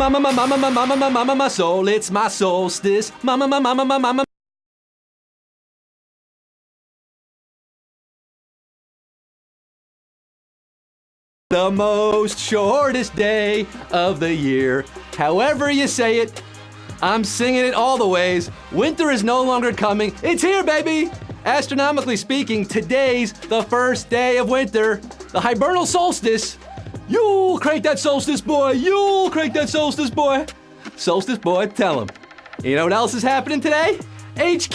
My soul, it's my solstice. My. The most shortest day of the year. However you say it, I'm singing it all the ways. Winter is no longer coming. It's here, baby! Astronomically speaking, today's the first day of winter, the hibernal solstice. You'll crank that solstice, boy. You'll crank that solstice, boy. Solstice, boy, tell him. You know what else is happening today? HQ,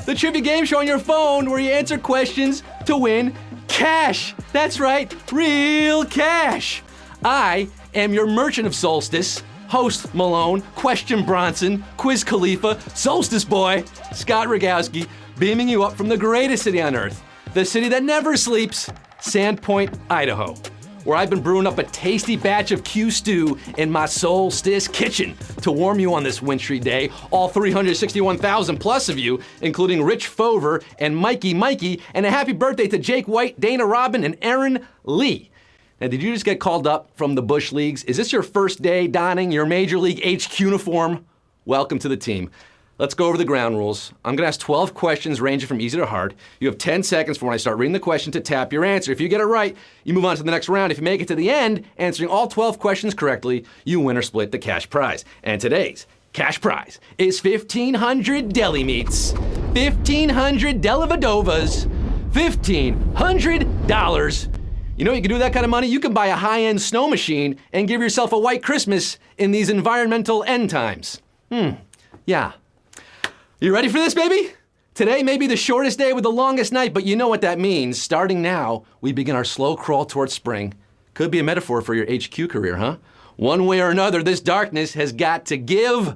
the trivia game show on your phone where you answer questions to win cash. That's right, real cash. I am your merchant of solstice, host Malone, question Bronson, quiz Khalifa, solstice boy, Scott Rogowski, beaming you up from the greatest city on earth, the city that never sleeps, Sandpoint, Idaho, where I've been brewing up a tasty batch of Q stew in my solstice kitchen to warm you on this wintry day, all 361,000 plus of you, including Rich Fover and Mikey, and a happy birthday to Jake White, Dana Robin, and Aaron Lee. Now, did you just get called up from the Bush Leagues? Is this your first day donning your Major League HQ uniform? Welcome to the team. Let's go over the ground rules. I'm gonna ask 12 questions ranging from easy to hard. You have 10 seconds for when I start reading the question to tap your answer. If you get it right, you move on to the next round. If you make it to the end, answering all 12 questions correctly, you win or split the cash prize. And today's cash prize is 1,500 deli meats, 1,500 Delavadovas, $1,500. You know what you can do with that kind of money? You can buy a high-end snow machine and give yourself a white Christmas in these environmental end times. Yeah. You ready for this, baby? Today may be the shortest day with the longest night, but you know what that means. Starting now, we begin our slow crawl towards spring. Could be a metaphor for your HQ career, huh? One way or another, this darkness has got to give.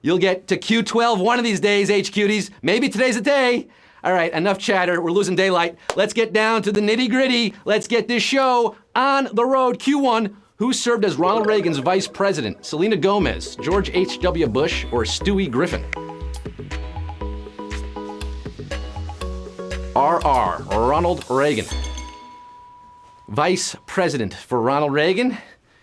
You'll get to Q12 one of these days, HQties. Maybe today's the day. All right, enough chatter. We're losing daylight. Let's get down to the nitty-gritty. Let's get this show on the road. Q1, who served as Ronald Reagan's vice president? Selena Gomez, George H.W. Bush, or Stewie Griffin? R.R. Ronald Reagan. Vice President for Ronald Reagan.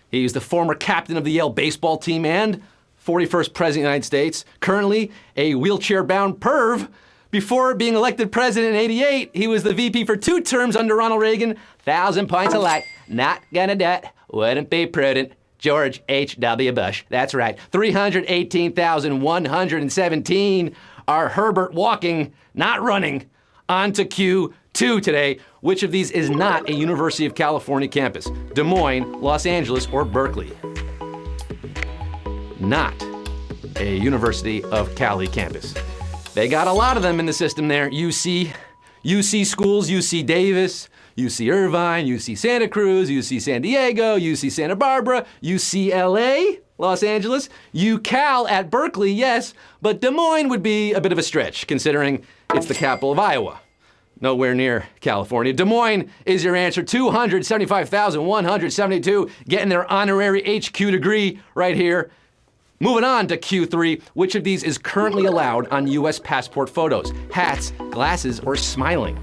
He's the former captain of the Yale baseball team and 41st President of the United States. Currently a wheelchair-bound perv. Before being elected president in '88, he was the VP for 2 terms under Ronald Reagan. 1,000 points of light, not gonna do it, wouldn't be prudent. George H.W. Bush, that's right. 318,117 are Herbert walking, not running. On to Q2 today. Which of these is not a University of California campus? Des Moines, Los Angeles, or Berkeley? Not a University of Cali campus. They got a lot of them in the system there. UC schools, UC Davis, UC Irvine, UC Santa Cruz, UC San Diego, UC Santa Barbara, UCLA, Los Angeles, UCal at Berkeley, yes, but Des Moines would be a bit of a stretch considering it's the capital of Iowa. Nowhere near California. Des Moines is your answer. 275,172 getting their honorary HQ degree right here. Moving on to Q3, which of these is currently allowed on US passport photos? Hats, glasses, or smiling?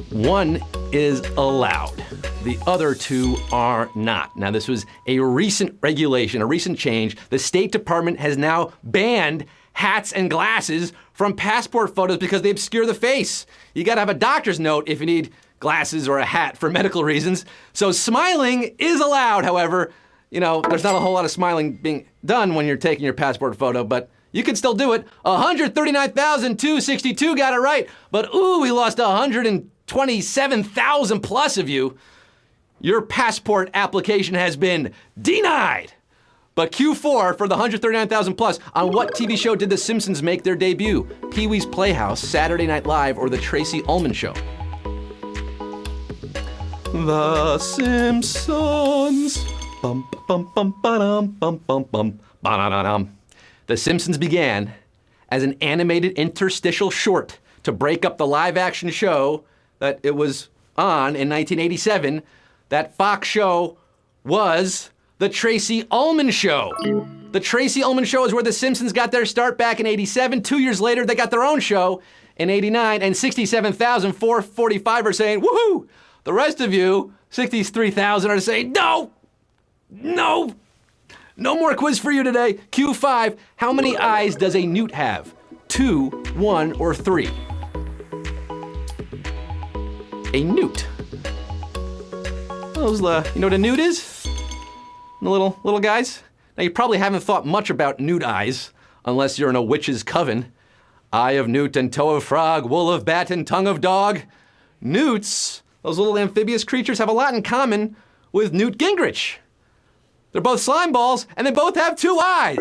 One is allowed. The other 2 are not. Now, this was a recent regulation, a recent change. The State Department has now banned hats and glasses from passport photos because they obscure the face. You gotta have a doctor's note if you need glasses or a hat for medical reasons. So smiling is allowed, however. You know, there's not a whole lot of smiling being done when you're taking your passport photo, but you can still do it. 139,262 got it right, but ooh, we lost 127,000 plus of you. Your passport application has been denied. But Q4 for the 139,000 plus, on what TV show did The Simpsons make their debut? Pee-wee's Playhouse, Saturday Night Live, or The Tracy Ullman Show? The Simpsons. Bum, bum, bum, ba-dum, bum, bum, bum, ba-da-da-dum. The Simpsons began as an animated interstitial short to break up the live-action show that it was on in 1987. That Fox show was The Tracy Ullman Show. The Tracy Ullman Show is where The Simpsons got their start back in '87. 2 years later, they got their own show in '89, and 67,445 are saying, woohoo! The rest of you, 63,000, are saying, no! No! No more quiz for you today. Q5, how many eyes does a newt have? 2, 1, or 3? A newt. Those, you know what a newt is? The little guys? Now, you probably haven't thought much about newt eyes, unless you're in a witch's coven. Eye of newt and toe of frog, wool of bat and tongue of dog. Newts, those little amphibious creatures, have a lot in common with Newt Gingrich. They're both slime balls, and they both have 2 eyes.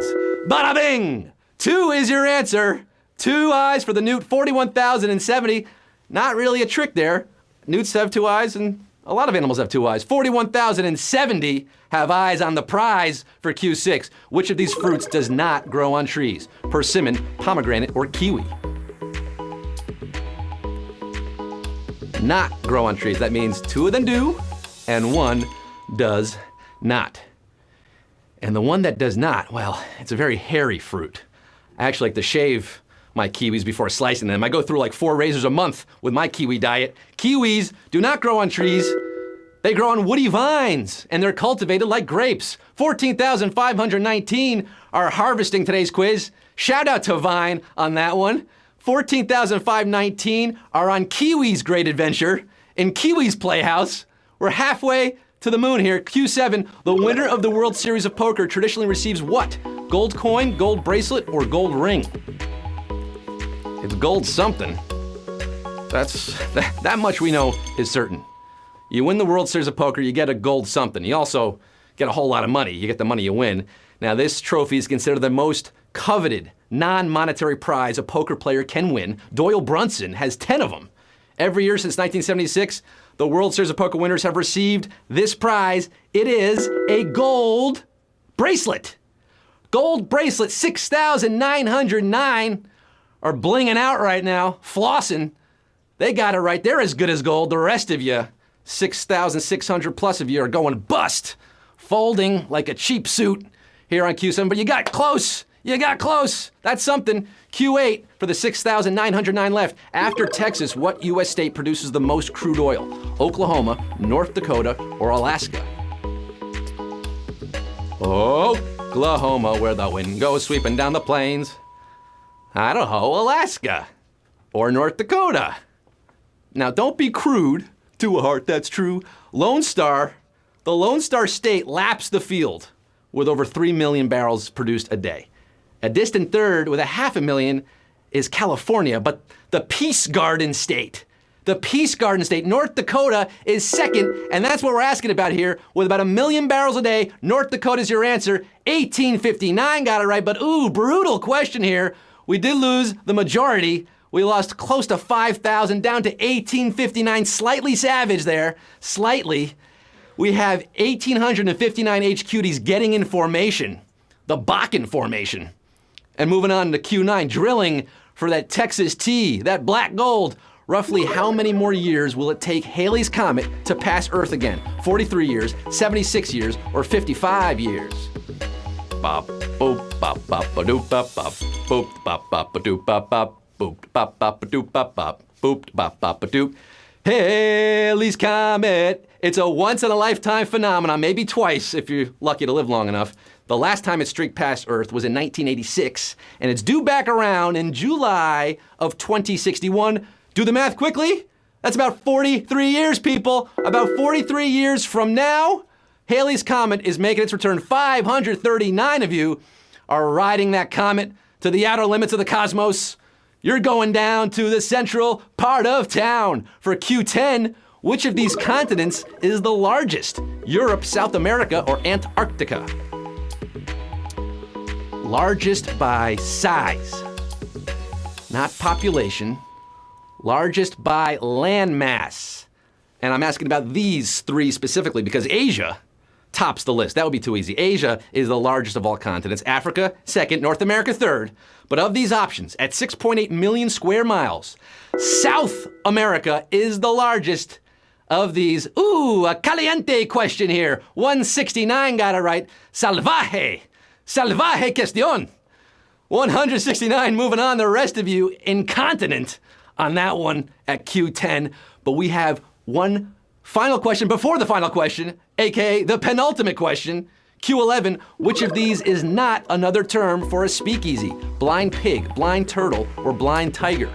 Bada bing! 2 is your answer. 2 eyes for the newt, 41,070. Not really a trick there. Newts have 2 eyes, and a lot of animals have 2 eyes. 41,070 have eyes on the prize for Q6. Which of these fruits does not grow on trees? Persimmon, pomegranate, or kiwi? Not grow on trees. That means 2 of them do, and 1 does not. And the one that does not, well, it's a very hairy fruit. I actually like to shave my kiwis before slicing them. I go through like 4 razors a month with my kiwi diet. Kiwis do not grow on trees. They grow on woody vines, and they're cultivated like grapes. 14,519 are harvesting today's quiz. Shout out to Vine on that one. 14,519 are on Kiwi's great adventure in Kiwi's Playhouse. We're halfway to the moon here. Q7, the winner of the World Series of Poker traditionally receives what? Gold coin, gold bracelet, or gold ring? It's gold something. That much we know is certain. You win the World Series of Poker, you get a gold something. You also get a whole lot of money. You get the money you win. Now, this trophy is considered the most coveted non-monetary prize a poker player can win. Doyle Brunson has 10 of them. Every year since 1976, the World Series of Poker winners have received this prize. It is a gold bracelet. Gold bracelet, 6,909 are blinging out right now, flossing. They got it right. They're as good as gold. The rest of you, 6,600 plus of you, are going bust, folding like a cheap suit here on Q7. But you got close. You got close. That's something. Q8 for the 6,909 left. After Texas, what U.S. state produces the most crude oil? Oklahoma, North Dakota, or Alaska? Oklahoma, where the wind goes sweeping down the plains. Idaho, Alaska, or North Dakota. Now, don't be crude. To a heart that's true. Lone Star, the Lone Star State laps the field with over 3 million barrels produced a day. A distant third with 500,000 is California, but the Peace Garden State, North Dakota, is second, and that's what we're asking about here. With about 1 million barrels a day, North Dakota's your answer. 1859 got it right, but brutal question here. We did lose the majority. We lost close to 5,000, down to 1859, slightly savage there, slightly. We have 1,859 HQDs getting in formation, the Bakken formation. And moving on to Q9, drilling for that Texas T, that black gold. Roughly how many more years will it take Halley's Comet to pass Earth again? 43 years, 76 years, or 55 years? Bop, boop, bop, bop, ba doop, bop, bop, boop, bop, bop, ba doop, bop, bop, boop, bop, bop, ba doop, bop, bop, boop, bop, bop, ba doop. Halley's Comet. It's a once-in-a-lifetime phenomenon, maybe twice if you're lucky to live long enough. The last time it streaked past Earth was in 1986, and it's due back around in July of 2061. Do the math quickly. That's about 43 years, people. About 43 years from now, Halley's Comet is making its return. 539 of you are riding that comet to the outer limits of the cosmos. You're going down to the central part of town. For Q10, which of these continents is the largest? Europe, South America, or Antarctica? Largest by size, not population. Largest by land mass. And I'm asking about these 3 specifically because Asia tops the list. That would be too easy. Asia is the largest of all continents. Africa, second. North America, third. But of these options, at 6.8 million square miles, South America is the largest of these. Ooh, a caliente question here. 169 got it right. Salvaje question. 169, moving on. The rest of you, incontinent on that one at Q10. But we have one final question before the final question, aka the penultimate question. Q11, which of these is not another term for a speakeasy? Blind pig, blind turtle, or blind tiger?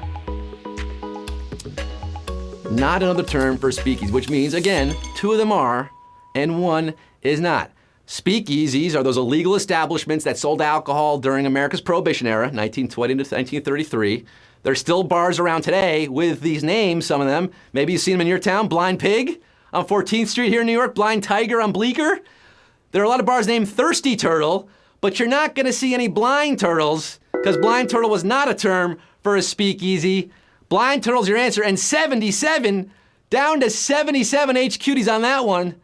Not another term for speakeasy, which means, again, 2 of them are, and 1 is not. Speakeasies are those illegal establishments that sold alcohol during America's Prohibition era, 1920 to 1933. There's still bars around today with these names, some of them. Maybe you've seen them in your town. Blind Pig on 14th Street here in New York. Blind Tiger on Bleecker. There are a lot of bars named Thirsty Turtle, but you're not going to see any Blind Turtles because Blind Turtle was not a term for a speakeasy. Blind Turtle's your answer, and 77, down to 77 HQties on that one.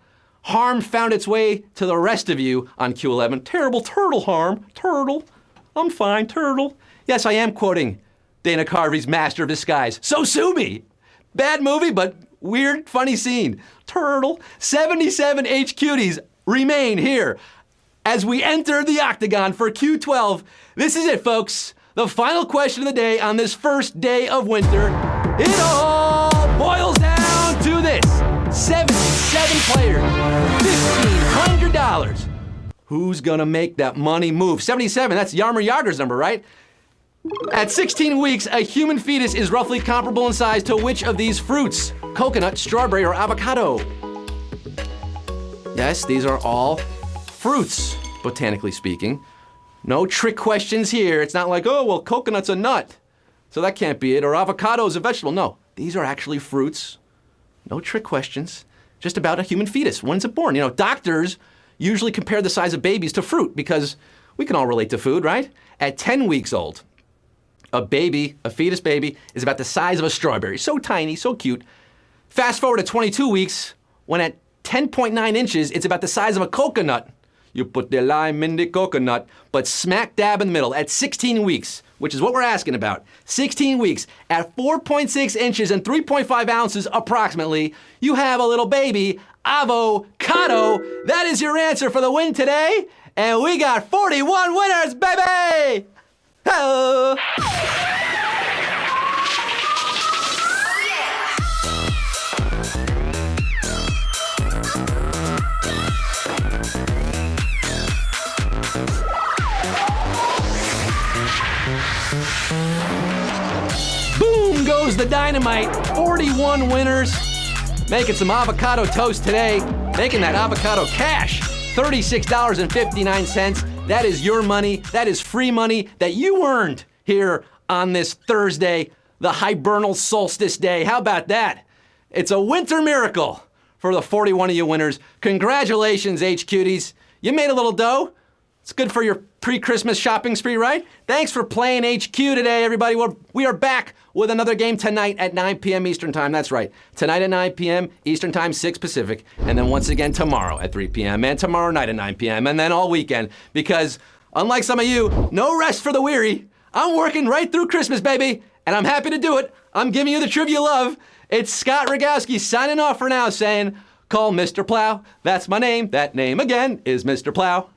Harm found its way to the rest of you on Q11. Terrible turtle, Harm. Turtle. I'm fine, turtle. Yes, I am quoting Dana Carvey's Master of Disguise. So sue me. Bad movie, but weird, funny scene. Turtle. 77 HQties remain here as we enter the octagon for Q12. This is it, folks. The final question of the day on this first day of winter. It all boils down to this. 77 players, $1,500. Who's gonna make that money move? 77, that's Yarmer Yager's number, right? At 16 weeks, a human fetus is roughly comparable in size to which of these fruits? Coconut, strawberry, or avocado? Yes, these are all fruits, botanically speaking. No trick questions here. It's not like, oh, well, coconut's a nut, so that can't be it, or avocado's a vegetable. No, these are actually fruits. No trick questions, just about a human fetus. When's it born? You know, doctors usually compare the size of babies to fruit because we can all relate to food, right? At 10 weeks old, a baby, a fetus baby, is about the size of a strawberry. So tiny, so cute. Fast forward to 22 weeks, when at 10.9 inches, it's about the size of a coconut. You put the lime in the coconut, but smack dab in the middle at 16 weeks, which is what we're asking about. 16 weeks, at 4.6 inches and 3.5 ounces approximately, you have a little baby, avocado. That is your answer for the win today. And we got 41 winners, baby! Oh. Boom goes the dynamite. 41 winners. Making some avocado toast today. Making that avocado cash. $36.59. That is your money. That is free money that you earned here on this Thursday, the hibernal solstice day. How about that? It's a winter miracle for the 41 of you winners. Congratulations, HQties. You made a little dough. It's good for your pre-Christmas shopping spree, right? Thanks for playing HQ today, everybody. We are back with another game tonight at 9 p.m. Eastern Time. That's right. Tonight at 9 p.m. Eastern Time, 6 Pacific. And then once again tomorrow at 3 p.m. and tomorrow night at 9 p.m. and then all weekend. Because unlike some of you, no rest for the weary. I'm working right through Christmas, baby. And I'm happy to do it. I'm giving you the trivia love. It's Scott Rogowski signing off for now saying, call Mr. Plow. That's my name. That name again is Mr. Plow.